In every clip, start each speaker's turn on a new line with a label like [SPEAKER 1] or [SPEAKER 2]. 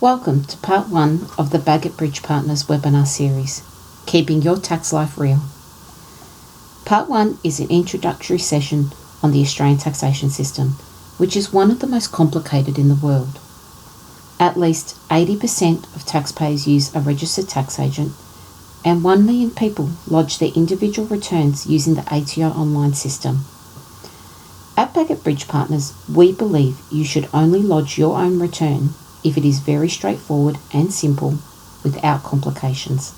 [SPEAKER 1] Welcome to part 1 of the Baggott Bridge Partners webinar series, Keeping Your Tax Life Real. Part 1 is an introductory session on the Australian taxation system, which is one of the most complicated in the world. At least 80% of taxpayers use a registered tax agent, and 1 million people lodge their individual returns using the ATO online system. At Baggott Bridge Partners, we believe you should only lodge your own return if it is very straightforward and simple without complications.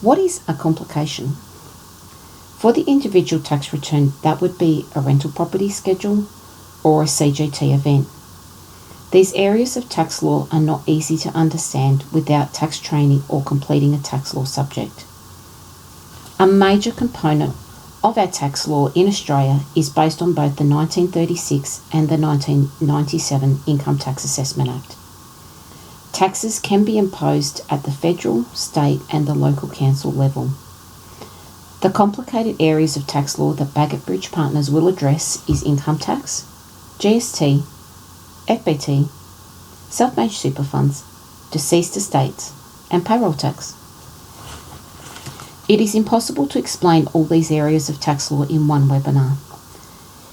[SPEAKER 1] What is a complication? For the individual tax return, that would be a rental property schedule or a CGT event. These areas of tax law are not easy to understand without tax training or completing a tax law subject. A major component of our tax law in Australia is based on both the 1936 and the 1997 Income Tax Assessment Act. Taxes can be imposed at the federal, state and the local council level. The complicated areas of tax law that Baggott Bridge Partners will address is income tax, GST, FBT, self-managed super funds, deceased estates and payroll tax. It is impossible to explain all these areas of tax law in one webinar.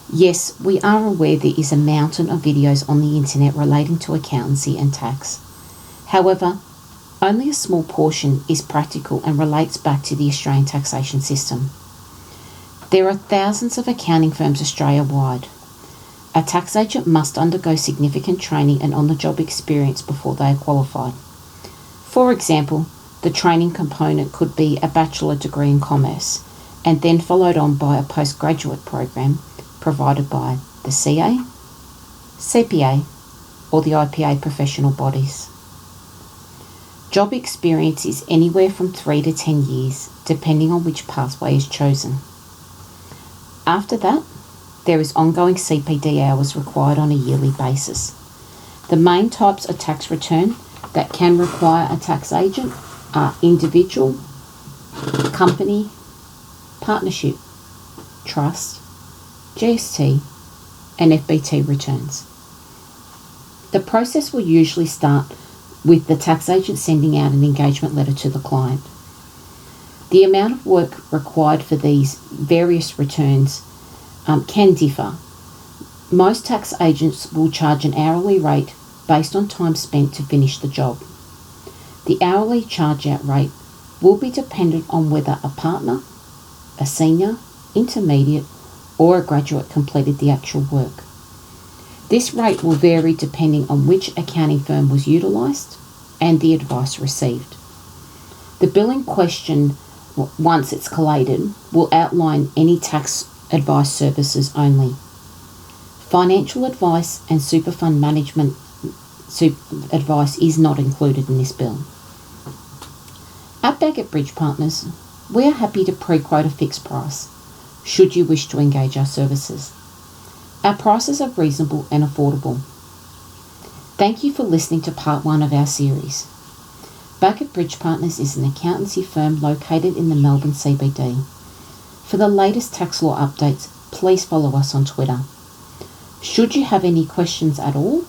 [SPEAKER 1] Yes, we are aware there is a mountain of videos on the internet relating to accountancy and tax. However, only a small portion is practical and relates back to the Australian taxation system. There are thousands of accounting firms Australia-wide. A tax agent must undergo significant training and on-the-job experience before they are qualified. For example, the training component could be a bachelor degree in commerce and then followed on by a postgraduate program provided by the CA, CPA or the IPA professional bodies. Job experience is anywhere from 3 to 10 years depending on which pathway is chosen. After that, there is ongoing CPD hours required on a yearly basis. The main types of tax return that can require a tax agent are individual, company, partnership, trust, GST and FBT returns. The process will usually start with the tax agent sending out an engagement letter to the client. The amount of work required for these various returns can differ. Most tax agents will charge an hourly rate based on time spent to finish the job. The hourly charge-out rate will be dependent on whether a partner, a senior, intermediate or a graduate completed the actual work. This rate will vary depending on which accounting firm was utilised and the advice received. The billing question, once it's collated, will outline any tax advice services only. Financial advice and super fund management advice is not included in this bill. At Baggott Bridge Partners, we are happy to pre-quote a fixed price, should you wish to engage our services. Our prices are reasonable and affordable. Thank you for listening to part 1 of our series. Baggott Bridge Partners is an accountancy firm located in the Melbourne CBD. For the latest tax law updates, please follow us on Twitter. Should you have any questions at all,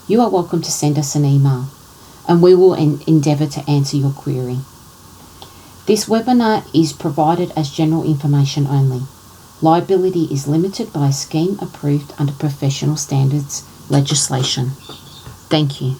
[SPEAKER 1] you are welcome to send us an email and we will endeavour to answer your query. This webinar is provided as general information only. Liability is limited by a scheme approved under professional standards legislation. Thank you.